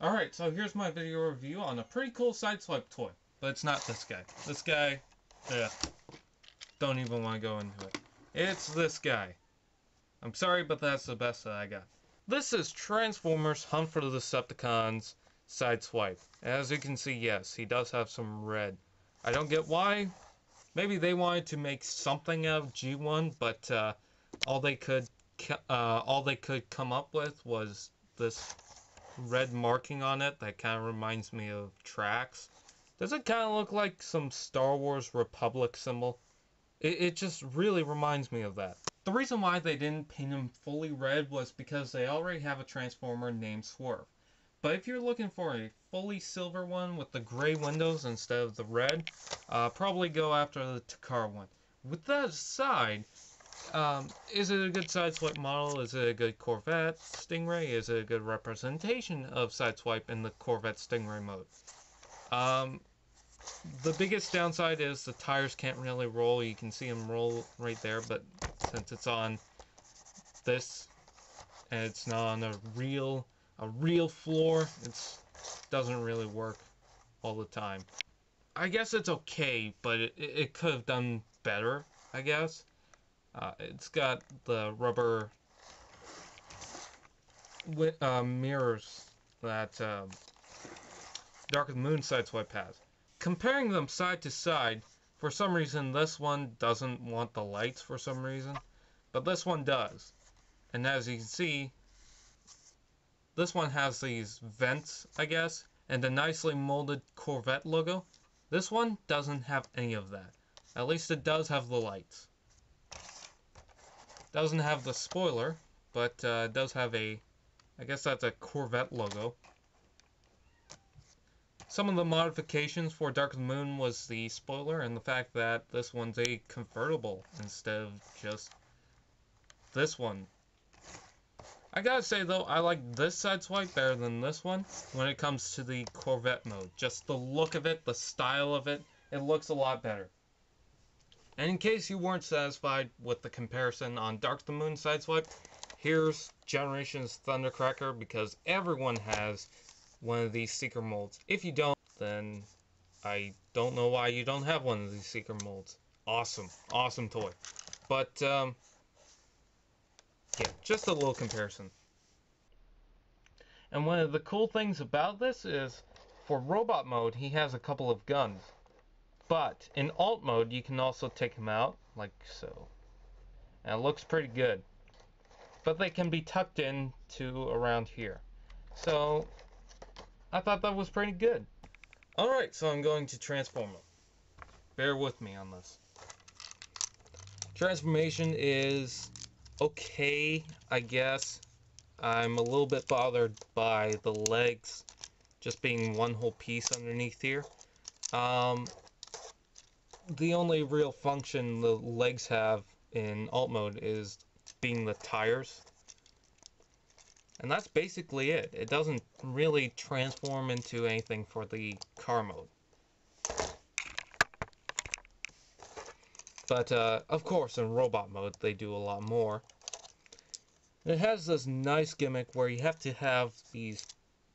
Alright, so here's my video review on a pretty cool Sideswipe toy. But it's not this guy. This guy, don't even want to go into it. It's this guy. I'm sorry, but that's the best that I got. This is Transformers Hunt for the Decepticons Sideswipe. As you can see, yes, he does have some red. I don't get why. Maybe they wanted to make something out of G1, but all they could come up with was this red marking on it that kind of reminds me of tracks. Does it kind of look like some Star Wars Republic symbol? It just really reminds me of that. The reason why they didn't paint him fully red was because they already have a Transformer named Swerve. But if you're looking for a fully silver one with the gray windows instead of the red, probably go after the Takara one. With that aside, is it a good Sideswipe model? Is it a good Corvette Stingray? Is it a good representation of Sideswipe in the Corvette Stingray mode? The biggest downside is the tires can't really roll. You can see them roll right there, but since it's on this and it's not on a real floor, it doesn't really work all the time. I guess it's okay, but it could have done better, I guess. It's got the rubber mirrors that Dark of the Moon Sideswipe has. Comparing them side to side, for some reason this one doesn't want the lights for some reason, but this one does. And as you can see, this one has these vents, I guess, and a nicely molded Corvette logo. This one doesn't have any of that. At least it does have the lights. Doesn't have the spoiler, but it does have I guess that's a Corvette logo. Some of the modifications for Dark of the Moon was the spoiler and the fact that this one's a convertible instead of just this one. I gotta say though, I like this Sideswipe better than this one when it comes to the Corvette mode. Just the look of it, the style of it, it looks a lot better. And in case you weren't satisfied with the comparison on Dark of the Moon Sideswipe, here's Generations Thundercracker, because everyone has one of these seeker molds. If you don't, then I don't know why you don't have one of these seeker molds. Awesome, awesome toy. But yeah, just a little comparison. And one of the cool things about this is, for robot mode, he has a couple of guns. But in alt mode, you can also take him out, like so. And it looks pretty good. But they can be tucked in to around here. So I thought that was pretty good. Alright, so I'm going to transform him. Bear with me on this. Transformation is okay, I guess. I'm a little bit bothered by the legs just being one whole piece underneath here. The only real function the legs have in alt mode is being the tires. And that's basically it. It doesn't really transform into anything for the car mode. But, of course, in robot mode, they do a lot more. It has this nice gimmick where you have to have these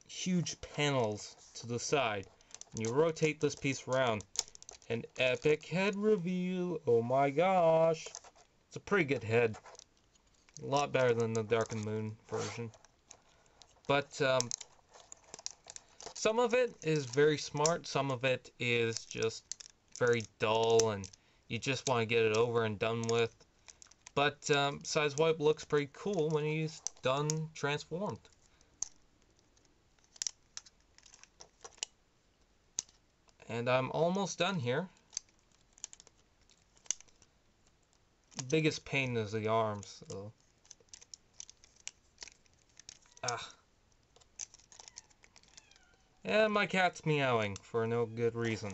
huge panels to the side. And you rotate this piece around. An epic head reveal. Oh my gosh. It's a pretty good head. A lot better than the Dark of the Moon version. But some of it is very smart, some of it is just very dull and you just want to get it over and done with. But Sideswipe looks pretty cool when he's done transformed. And I'm almost done here. The biggest pain is the arms, though. And my cat's meowing for no good reason.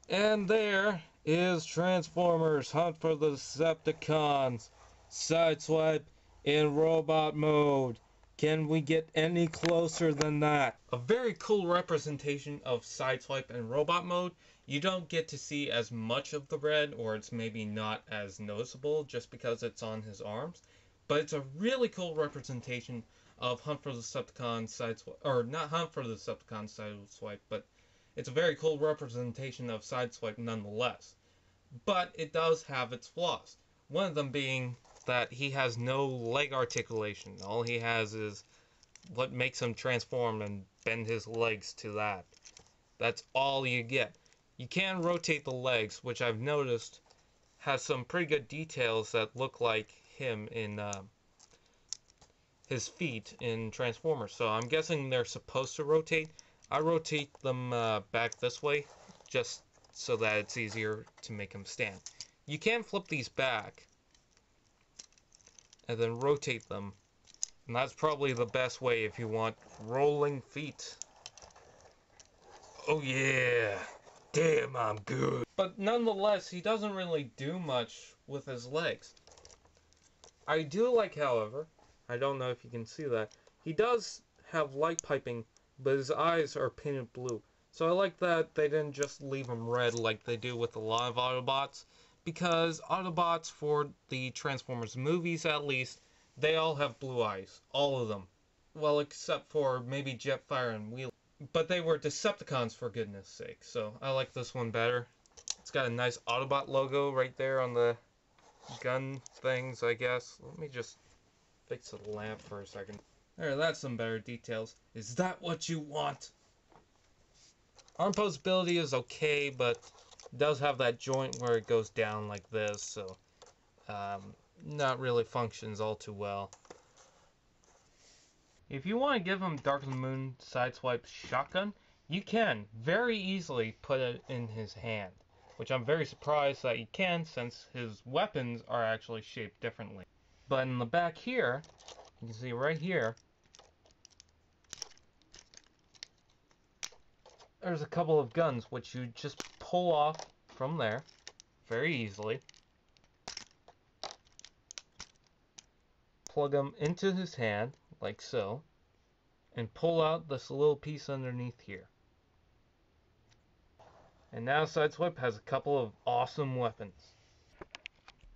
And there is Transformers Hunt for the Decepticons Sideswipe in robot mode. Can we get any closer than that? A very cool representation of Sideswipe in robot mode. You don't get to see as much of the red, or it's maybe not as noticeable just because it's on his arms. But it's a really cool representation of Hunt for the Decepticons Sideswipe, or not Hunt for the Decepticons Sideswipe, but it's a very cool representation of Sideswipe nonetheless. But it does have its flaws. One of them being that he has no leg articulation. All he has is what makes him transform and bend his legs to that. That's all you get. You can rotate the legs, which I've noticed has some pretty good details that look like him in his feet in Transformers. So I'm guessing they're supposed to rotate. I rotate them back this way, just so that it's easier to make him stand. You can flip these back and then rotate them, and that's probably the best way if you want rolling feet. Oh yeah, damn, I'm good. But nonetheless, he doesn't really do much with his legs. I do like, however, I don't know if you can see that, he does have light piping, but his eyes are painted blue. So I like that they didn't just leave him red like they do with a lot of Autobots, because Autobots, for the Transformers movies at least, they all have blue eyes. All of them. Well, except for maybe Jetfire and Wheel. But they were Decepticons, for goodness sake, so I like this one better. It's got a nice Autobot logo right there on the gun things, I guess. Let me just fix the lamp for a second. There, that's some better details. Is that what you want? Arm posability is okay, but it does have that joint where it goes down like this, so not really functions all too well. If you want to give him Dark of the Moon Sideswipe shotgun, you can very easily put it in his hand, which I'm very surprised that you can, since his weapons are actually shaped differently. But in the back here, you can see right here, there's a couple of guns which you just pull off from there very easily, plug them into his hand like so, and pull out this little piece underneath here. And now Sideswipe has a couple of awesome weapons.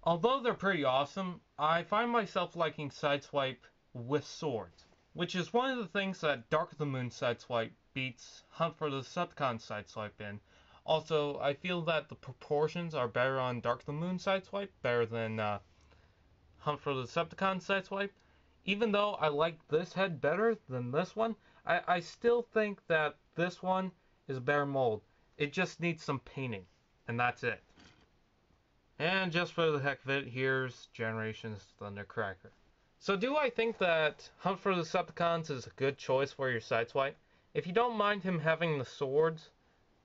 Although they're pretty awesome, I find myself liking Sideswipe with swords, which is one of the things that Dark of the Moon Sideswipe beats Hunt for the Decepticons Sideswipe in. Also, I feel that the proportions are better on Dark of the Moon Sideswipe, better than Hunt for the Decepticons Sideswipe. Even though I like this head better than this one, I still think that this one is a better mold. It just needs some painting, and that's it. And just for the heck of it, here's Generations Thundercracker. So do I think that Hunt for the Decepticons is a good choice for your Sideswipe? If you don't mind him having the swords,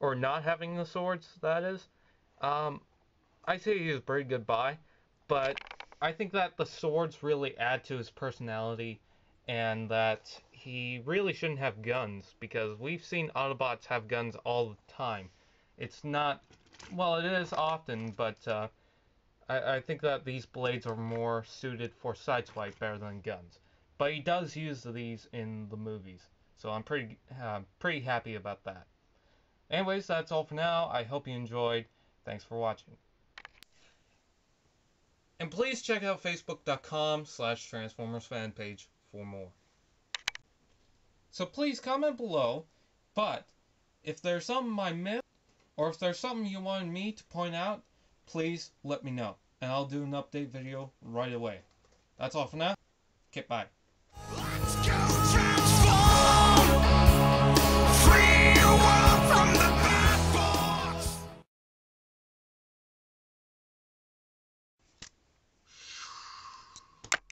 or not having the swords, that is, I say he's a pretty good buy, but I think that the swords really add to his personality, and that he really shouldn't have guns, because we've seen Autobots have guns all the time. It's not, well, it is often, but I think that these blades are more suited for Sideswipe better than guns. But he does use these in the movies, so I'm pretty happy about that. Anyways, that's all for now. I hope you enjoyed. Thanks for watching. And please check out facebook.com/Transformers fan page for more. So please comment below, but if there's something I missed, or if there's something you wanted me to point out, please let me know, and I'll do an update video right away. That's all for now. Okay, bye.